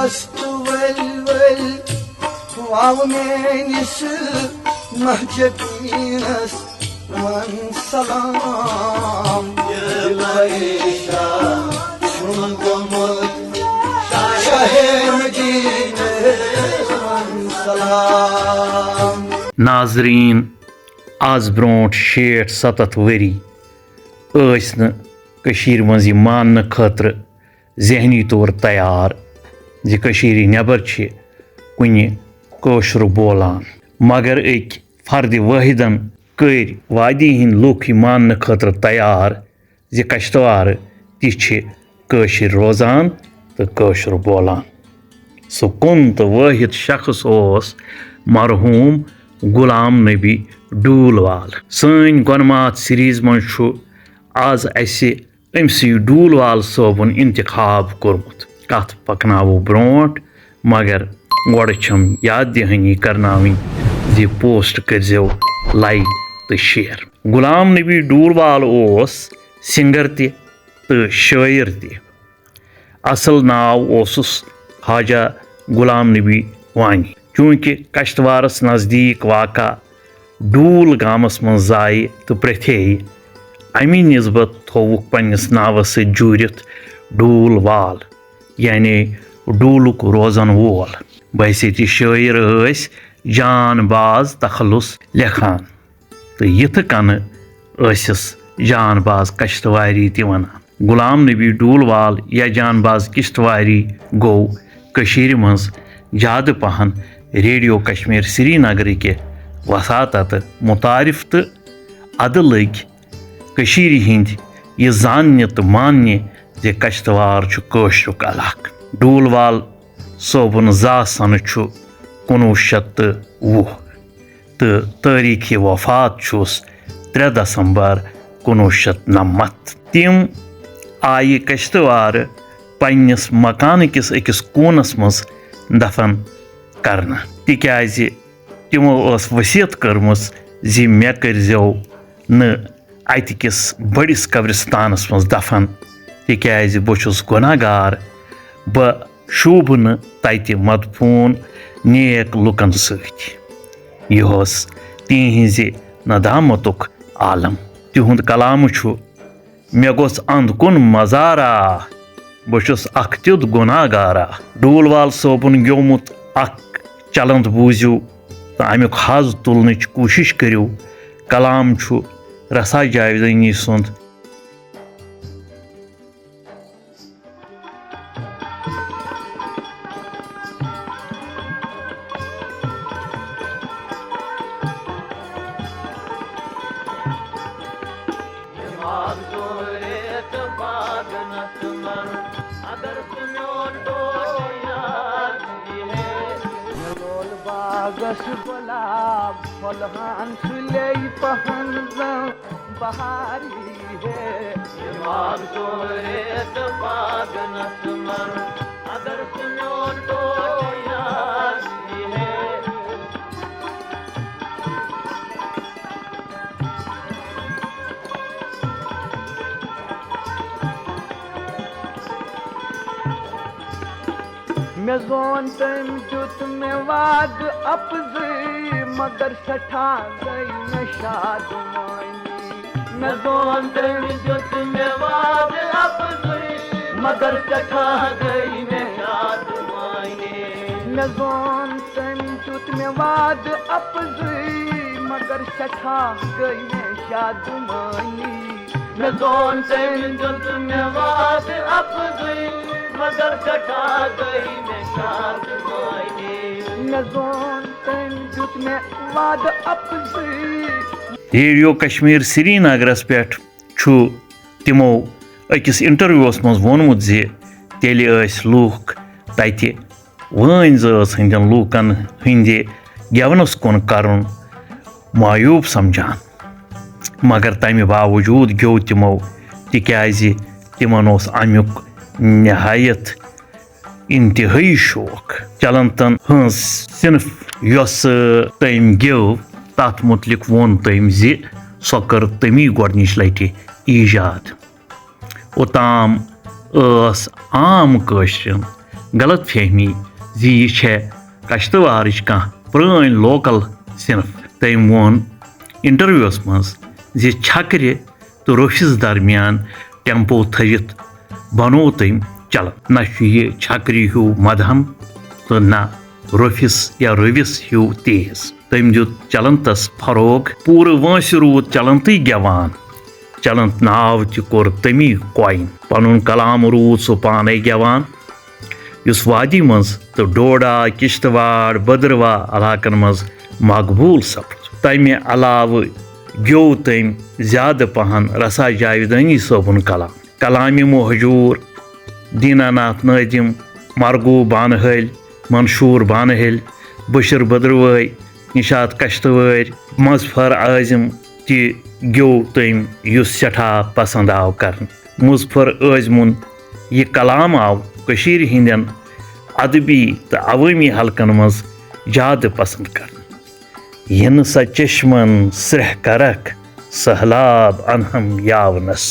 मस्त वल वल वाव मेनिस महजबीनस वन सलाम दिलैशा शुनगमत शाहे मदीने वन सलाम। नाजरीन, आज ब्रोट 60-70 वरी कशीर मज मान खतर जहनी तौर तैयार जि कशीर नबर कुन कशर बोलान, मगर एक फर्द वाहिदन कर वादी हिंद लुक मान खतर तैयार जि कश्तवार तशर रोजान तो कशर बोलान। सो कुन तो वाहिद शख्स ओस मरहूम गुलाम नबी डूलवाल। सन गोनमात सीरीज मज आज असे अमसी डूलवाल सोबन इंतखाब कोरमुत। कथ पकनावो ब्रोट मगर गोड़ छम याद दहानी करनावनी जि पोस्ट करजो लाइक तो शेयर। गुलाम नबी डूलवाल ओस सिंगर ते तो शायर ते। असल नाव ओसुस ख्वाजा गुलाम नबी वानी। चूंकि कश्तवारस नज़दीक वाक़ा डूल गामस मं जाय तो प्रथे अमी निस्बत थोवुक पन्निस नावस सत जूरित डूल वाल यानी डूलुक रोजन वोल। बहसे शायर जान बाज तखलुस लेखान तो यथ कन जान बाज कश्तवारी ति वनान। गुलाम नबी डूलवाल या जान बाज किश्तवारी गो कशीर मज ज्यादा पहन रेडियो कश्मीर श्रीनगर के वसातत मुतारिफ तो अद लग कशीर हिंद यह जानने तो मानने जे कश्तवार कशरुक इलाक। डूलवाल सोबन जा सन 1920 तो तारीख वफात 3 दिसंबर 1990। तिम आय कश्तवार पन्निस मकान किस अकिस कोनस मज दफन करना तिक्याज तिमो वसीयत करमस जि मे करजो न अतकिस बड़िस कब्रिस्तानस मज दफन तिक्याज बहुस गुनाहगार ब शूब न तत मदफून नेक लुकन सत। यह तिहज नदामतुक आलम। तिहुंद कलाम मे गोस अंध कुन मजारा बहुस अख त्युत गुनाहगारा। डूलवाल सोबन ग्योमुत अख चलंद बूझू तो अमुक हज तुलनच कोशिश करू। कलाम रसा जावेदनी सुंद। गुलाब फलहान सुले पहन बहारी है इमाम तोरे तबागनत मन अगर सुनो तो याद है। मैं जोन तम जुत में वाद अपज़ी मगर सठा गई नशाद मानी। मैं जोन तम जुत में वाद अपज़ी मगर सठा गई नशाद मानी। मैं जोन तम जुत में वाद अपज़ी मगर सठा गई नशाद मानी। मैं जोन तम जुत में वाद अपज़ी मगर सठा गई नशाद मानी। मैं जोन तम जुत में वाद अपज़ी। रेडियो कश्मीर श्रीनगरस पे तिमो अकिस इंटरव्यूस मज वोनमुत जे तेल लूख तत वन जात हंदन लूकन हंदे गेवनस कुन करन मायूब समझान, मगर तमि बावजूद ग्यो तिमो तिक्याज तिमन ओस अमुक नहायत इंतहाई शौक। चलंतन हंस सिनफ यस तम गेव तथ मुतलिक वोन तम जि सो कर तमी गोडनिच लटि ईजाद। ओताम आम कशरन गलत फहमी जी यह कश्तवारच कह पुरान लोकल सिनफ। तम वोन इंटरव्यूस मज जी छक्र तो रोफिस दरमियान टेम्पो थवित बनो तम चलन। न यह छक्र हूँ मदहम तो न रोफिस या रविस हूँ तेज। तम दुत चलनतस फरोग पूरे वंश रूद चलनत गेवान। चलंत नाव तोर तमी कॉइन पनुन कलाम रूद सो पाने गेवान युस वादी मज तो डोडा किश्तवाड़ बदरवा इलाकन मज मकबूल सपद। तमे अलाव ग्यो तम ज्यादा पहन रसा जावेदानी सोबुन कलाम। कलाम महजूर, दीनानाथ नादिम, मरगू बानहल, मंशूर बानहल, बशीर बदरवाई, निशात कश्तवार, मजफर आज़म ति ग्यो तम युस सठा पसंद आव कर। मुजफर आज़मुन यह कलाम आव कशीर हिंदन अदबी तो अवामी हलकन मज ज्यादा पसंद कर। इन सा चश्मन स्रह करक सहलाब अनहम यावनस।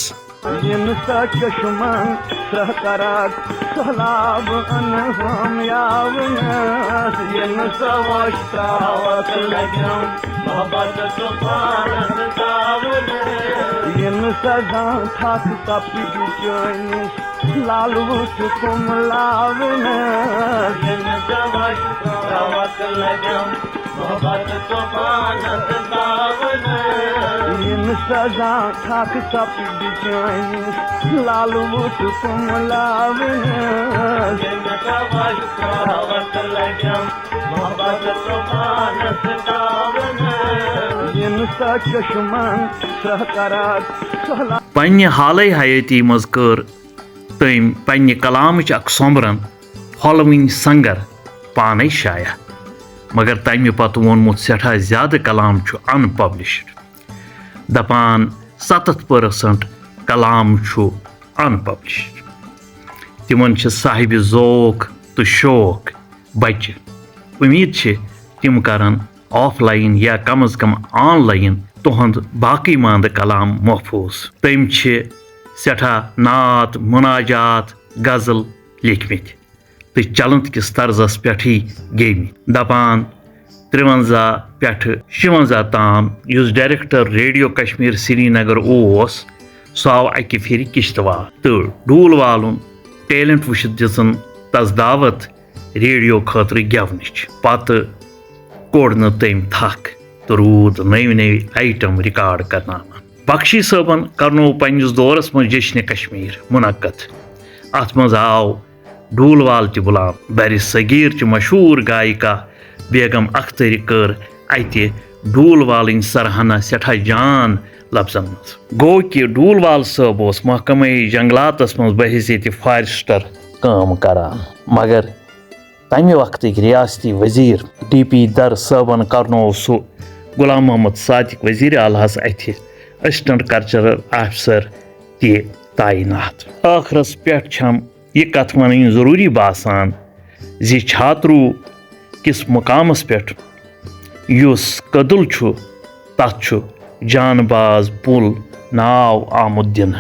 इन सा चश्मन स्रह करक सहलाब अनहम यावनस। इन सा वस्त्रावत लगम मोहब्बत तूफान तावनस। इन सजा थक कपि बिचोनिस लालूस कुम लावनस। इन सा वस्त्रावत लगम मोहब्बत तूफान तावनस। इन सजा थक कपि बिचोनिस लालूस कुम लावनस। इन सा वस्त्रावत लगम मोहब्बत तूफान तावनस। इन सा चश्मन स्रह करक सहलाब। पन्ने हालै हयाती मज कर तम पन्ने कलामच अक सोमरन फॉलोइंग संगर पाने शाया। मगर तमे पत वोनमुत सठा ज्यादा कलाम छु अनपब्लिश्ड। दपान 70% कलाम छु अनपब्लिश्ड। तिमन छ साहिब ज़ौक तो शौक बच्चे। उम्मीद छ तिम करन ऑफलाइन या कम अज कम ऑनलाइन तुहंद बाकी मांद कलाम महफूज। तम छ सठा नात, मुनाजात, गजल लिखमित तो चलंत किस तर्जस पे गेमित। दपान 53 पे 56 ताम use director radio Kashmir Srinagar ओस सो आव अकि फिर किश्तवाड़ तो डूल वालुन टैलेंट वुचित दिसन तस दावत रेडियो खतर गेवनच। पत कोड़ न तम थक तो रूद नव नव आइटम रिकॉर्ड करना। बख्शी सबन करनो पन्निस दौरस मज जश्न कश्मीर मुनक्कद। अत मज आव डूल वाल ति बुलान। बर सगीर च मशहूर गायिका बेगम अख्तर कर अति डूल वालिन सरहना सठा जान लफ्जन मज। गो कि डूल वाल सब ओस महकमे जंगलातस मज बहैसियत फॉरेस्टर काम करान। मगर तमे वक्त रियासती वजीर DP दर सबन करनो सो गुलाम मोहम्मद सादिक वजीर आलास अथि असिस्टेंट कल्चरल ऑफिसर ति तैनात। आखरस पे यह कथ वन जरूरी बासान जि छात्रू किस मुकामस पे युस कदुल छु तथ छु जानबाज पुल नाव आमुद दिन।